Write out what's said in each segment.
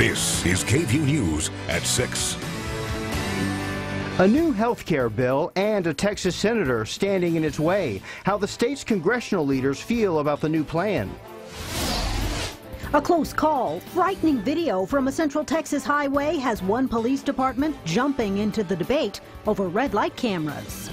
This is KVUE News at 6. A new health care bill and a Texas senator standing in its way. How the state's congressional leaders feel about the new plan. A close call, frightening video from a Central Texas highway has one police department jumping into the debate over red light cameras.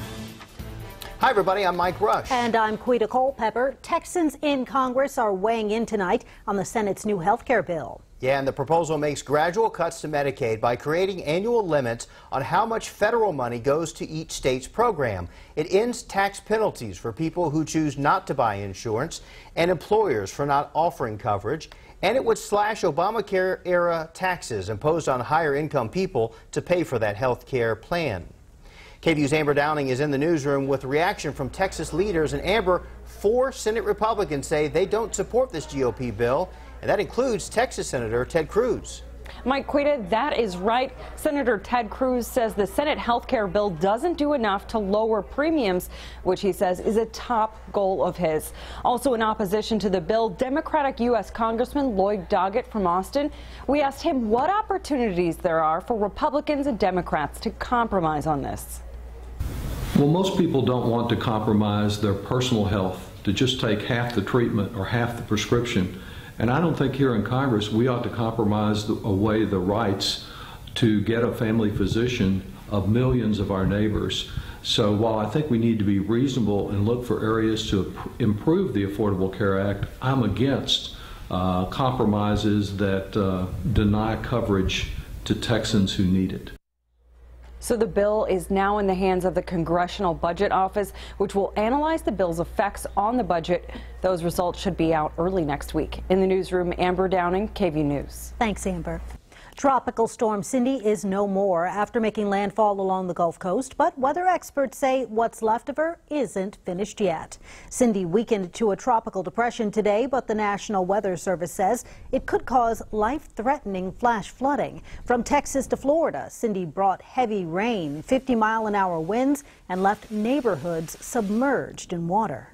Hi everybody, I'm Mike Rush. And I'm Quita Culpepper. Texans in Congress are weighing in tonight on the Senate's new health care bill. Yeah, and the proposal makes gradual cuts to Medicaid by creating annual limits on how much federal money goes to each state's program. It ends tax penalties for people who choose not to buy insurance and employers for not offering coverage. And it would slash Obamacare-era taxes imposed on higher-income people to pay for that health care plan. KVUE's Amber Downing is in the newsroom with reaction from Texas leaders. And Amber, 4 Senate Republicans say they don't support this GOP bill, and that includes Texas Senator Ted Cruz. Mike Quita, that is right. Senator Ted Cruz says the Senate health care bill doesn't do enough to lower premiums, which he says is a top goal of his. Also in opposition to the bill, Democratic U.S. Congressman Lloyd Doggett from Austin. We asked him what opportunities there are for Republicans and Democrats to compromise on this. Well, most people don't want to compromise their personal health to just take half the treatment or half the prescription. And I don't think here in Congress we ought to compromise away the rights to get a family physician of millions of our neighbors. So while I think we need to be reasonable and look for areas to improve the Affordable Care Act, I'm against compromises that deny coverage to Texans who need it. So the bill is now in the hands of the Congressional Budget Office, which will analyze the bill's effects on the budget. Those results should be out early next week. In the newsroom, Amber Downing, KVUE News. Thanks, Amber. Tropical storm Cindy is no more after making landfall along the Gulf Coast, but weather experts say what's left of her isn't finished yet. Cindy weakened to a tropical depression today, but the National Weather Service says it could cause life-threatening flash flooding. From Texas to Florida, Cindy brought heavy rain, 50-mile-an-hour winds, and left neighborhoods submerged in water.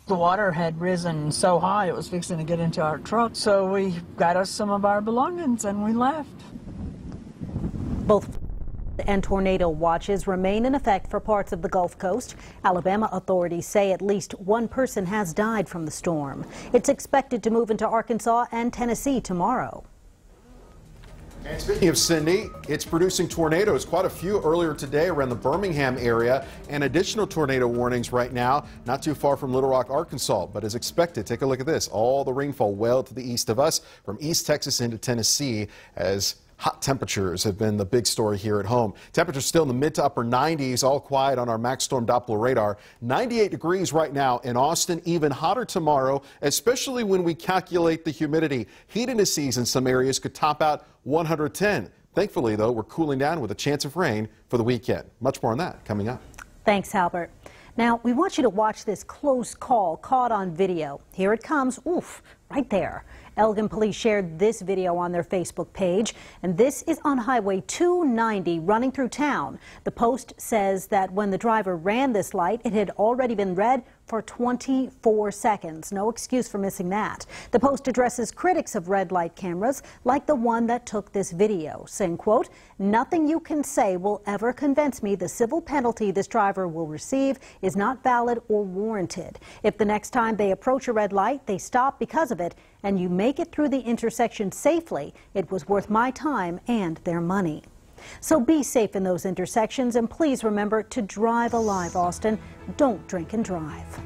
The water had risen so high it was fixing to get into our truck, so we got us some of our belongings and we left. Both and tornado watches remain in effect for parts of the Gulf Coast. Alabama authorities say at least one person has died from the storm. It's expected to move into Arkansas and Tennessee tomorrow. And speaking of Cindy, it's producing tornadoes, quite a few earlier today around the Birmingham area, and additional tornado warnings right now, not too far from Little Rock, Arkansas. But as expected, take a look at this. All the rainfall well to the east of us, from East Texas into Tennessee, as hot temperatures have been the big story here at home. Temperatures still in the mid to upper 90s, all quiet on our Max Storm Doppler radar. 98 degrees right now in Austin, even hotter tomorrow, especially when we calculate the humidity. Heat indices in some areas could top out 110. Thankfully, though, we're cooling down with a chance of rain for the weekend. Much more on that coming up. Thanks, Albert. Now, we want you to watch this close call caught on video. Here it comes. Oof, right there. Elgin police shared this video on their Facebook page, and this is on Highway 290 running through town. The post says that when the driver ran this light, it had already been red for 24 seconds. No excuse for missing that. The post addresses critics of red light cameras like the one that took this video, saying, quote, "Nothing you can say will ever convince me the civil penalty this driver will receive is not valid or warranted. If the next time they approach a red light, they stop because of it, and you make it through the intersection safely, it was worth my time and their money." So be safe in those intersections, and please remember to drive alive, Austin. Don't drink and drive.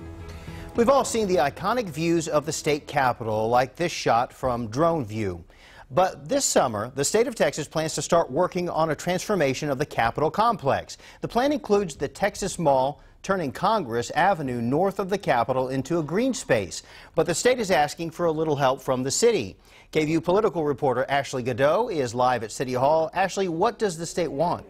We've all seen the iconic views of the state capitol, like this shot from drone view. But this summer, the state of Texas plans to start working on a transformation of the Capitol complex. The plan includes the Texas Mall, turning Congress Avenue north of the Capitol into a green space. But the state is asking for a little help from the city. KVUE political reporter Ashley Godot is live at City Hall. Ashley, what does the state want?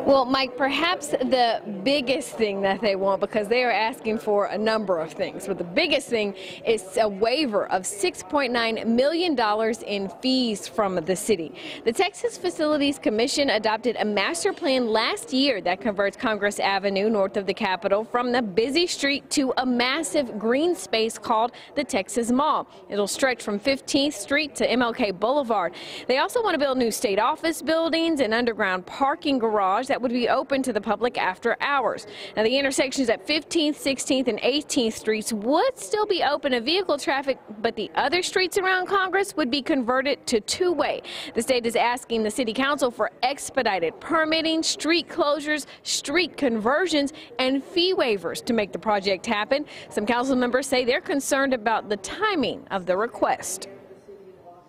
Well, Mike, perhaps the biggest thing that they want, because they are asking for a number of things, but the biggest thing is a waiver of $6.9 million in fees from the city. The Texas Facilities Commission adopted a master plan last year that converts Congress Avenue north of the Capitol from the busy street to a massive green space called the Texas Mall. It'll stretch from 15th Street to MLK Boulevard. They also want to build new state office buildings and underground parking garage that would be open to the public after hours. Now, the intersections at 15th, 16th, and 18th Streets would still be open to vehicle traffic, but the other streets around Congress would be converted to two-way. The state is asking the city council for expedited permitting, street closures, street conversions, and fee waivers to make the project happen. Some council members say they're concerned about the timing of the request.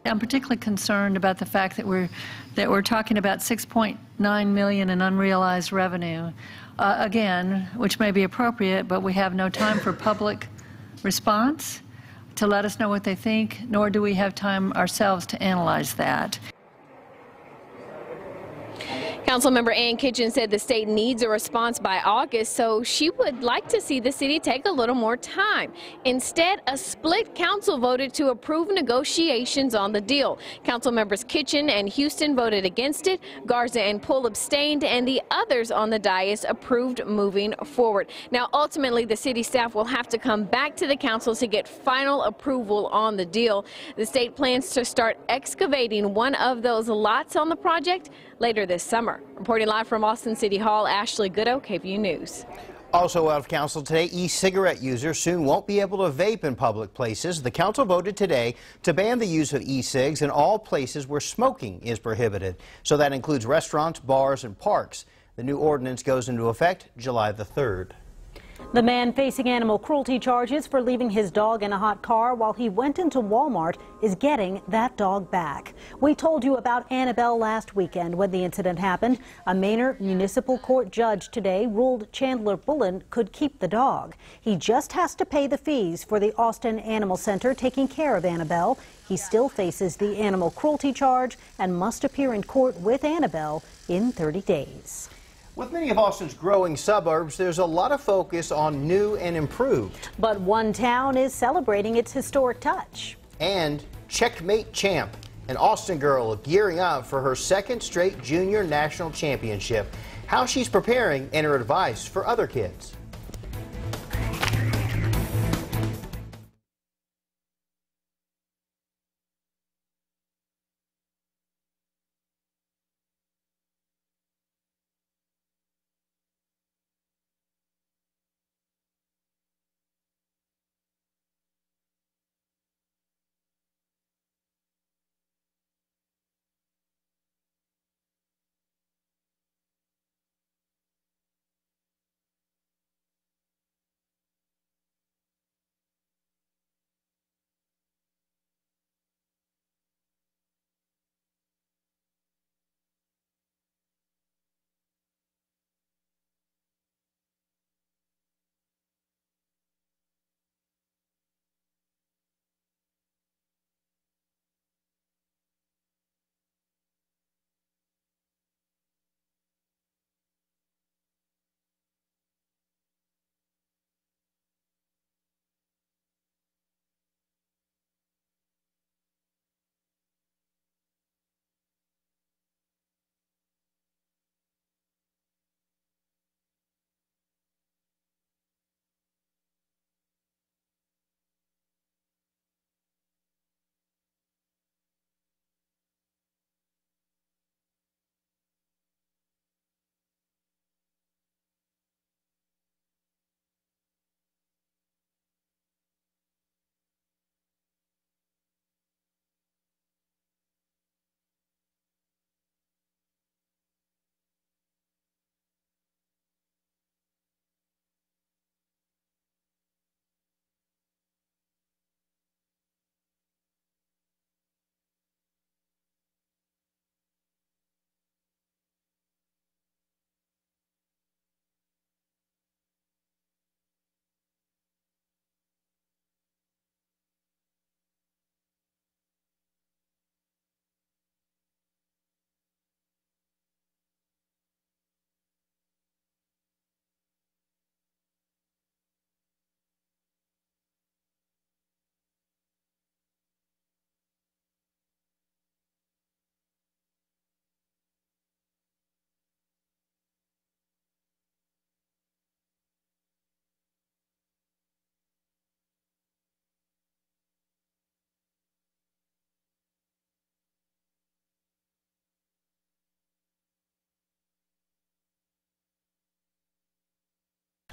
I'm particularly concerned about the fact that we're talking about $6.9 million in unrealized revenue, again, which may be appropriate, but we have no time for public response to let us know what they think, nor do we have time ourselves to analyze that. Councilmember Ann Kitchen said the state needs a response by August, so she would like to see the city take a little more time. Instead, a split council voted to approve negotiations on the deal. Council members Kitchen and Houston voted against it. Garza and Poole abstained, and the others on the dais approved moving forward. Now, ultimately, the city staff will have to come back to the council to get final approval on the deal. The state plans to start excavating one of those lots on the project later this summer. Reporting live from Austin City Hall, Ashley Hutto, KVUE News. Also out of council today, e-cigarette users soon won't be able to vape in public places. The council voted today to ban the use of e-cigs in all places where smoking is prohibited. So that includes restaurants, bars, and parks. The new ordinance goes into effect July the 3rd. The man facing animal cruelty charges for leaving his dog in a hot car while he went into Walmart is getting that dog back. We told you about Annabelle last weekend when the incident happened. A Manor Municipal Court judge today ruled Chandler Bullen could keep the dog. He just has to pay the fees for the Austin Animal Center taking care of Annabelle. He still faces the animal cruelty charge and must appear in court with Annabelle in 30 days. With many of Austin's growing suburbs, there's a lot of focus on new and improved. But one town is celebrating its historic touch. And Checkmate Champ, an Austin girl gearing up for her second straight junior national championship. How she's preparing and her advice for other kids.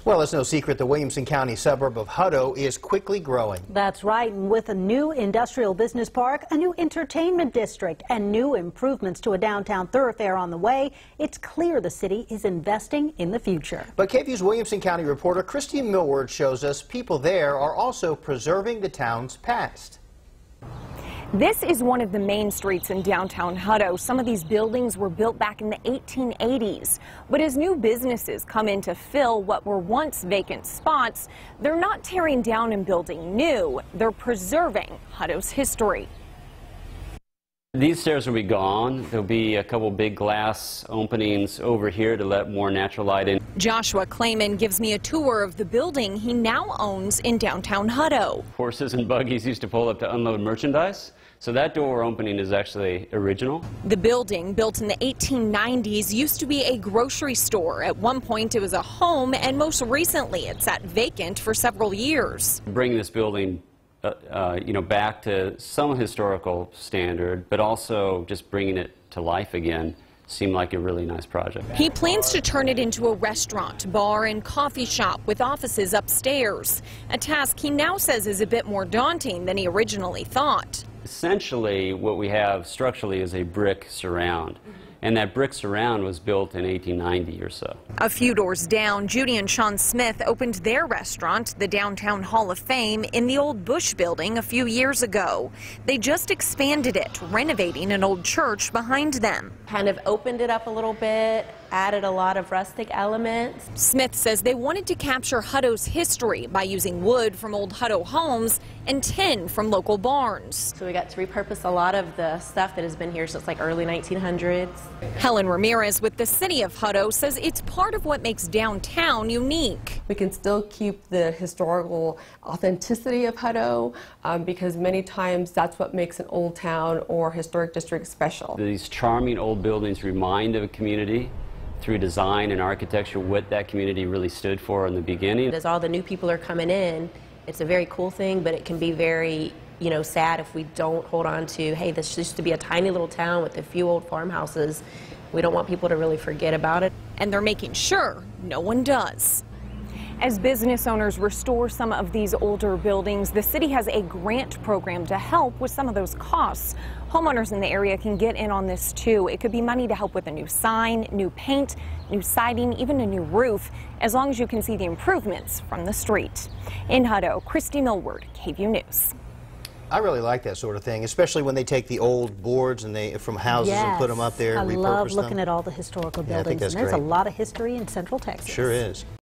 Well, it's no secret the Williamson County suburb of Hutto is quickly growing. That's right. And with a new industrial business park, a new entertainment district, and new improvements to a downtown thoroughfare on the way, it's clear the city is investing in the future. But KVUE's Williamson County reporter Christy Millward shows us people there are also preserving the town's past. This is one of the main streets in downtown Hutto. Some of these buildings were built back in the 1880s. But as new businesses come in to fill what were once vacant spots, they're not tearing down and building new. They're preserving Hutto's history. These stairs will be gone. There'll be a couple big glass openings over here to let more natural light in. Joshua Clayman gives me a tour of the building he now owns in downtown Hutto. Horses and buggies used to pull up to unload merchandise, so that door opening is actually original. The building, built in the 1890s, used to be a grocery store. At one point it was a home, and most recently it sat vacant for several years. Bringing this building back to some historical standard, but also just bringing it to life again seemed like a really nice project. He plans to turn it into a restaurant, bar, and coffee shop with offices upstairs, a task he now says is a bit more daunting than he originally thought. Essentially, what we have structurally is a brick surround. And that brick surround was built in 1890 or so. A few doors down, Judy and Sean Smith opened their restaurant, the Downtown Hall of Fame, in the old Bush building a few years ago. They just expanded it, renovating an old church behind them. Kind of opened it up a little bit, added a lot of rustic elements. Smith says they wanted to capture Hutto's history by using wood from old Hutto homes and tin from local barns. So we got to repurpose a lot of the stuff that has been here since like early 1900s. Helen Ramirez with the city of Hutto says it's part of what makes downtown unique. We can still keep the historical authenticity of Hutto because many times that's what makes an old town or historic district special. These charming old buildings remind of a community through design and architecture what that community really stood for in the beginning. As all the new people are coming in, it's a very cool thing, but it can be very sad if we don't hold on to, hey, this used to be a tiny little town with a few old farmhouses. We don't want people to really forget about it. And they're making sure no one does. As business owners restore some of these older buildings, the city has a grant program to help with some of those costs. Homeowners in the area can get in on this too. It could be money to help with a new sign, new paint, new siding, even a new roof, as long as you can see the improvements from the street. In Hutto, Christy Millward, KVUE News. I really like that sort of thing, especially when they take the old boards and from houses and put them up there and repurpose them. I love looking at all the historical buildings, and there's a lot of history in Central Texas. Sure is.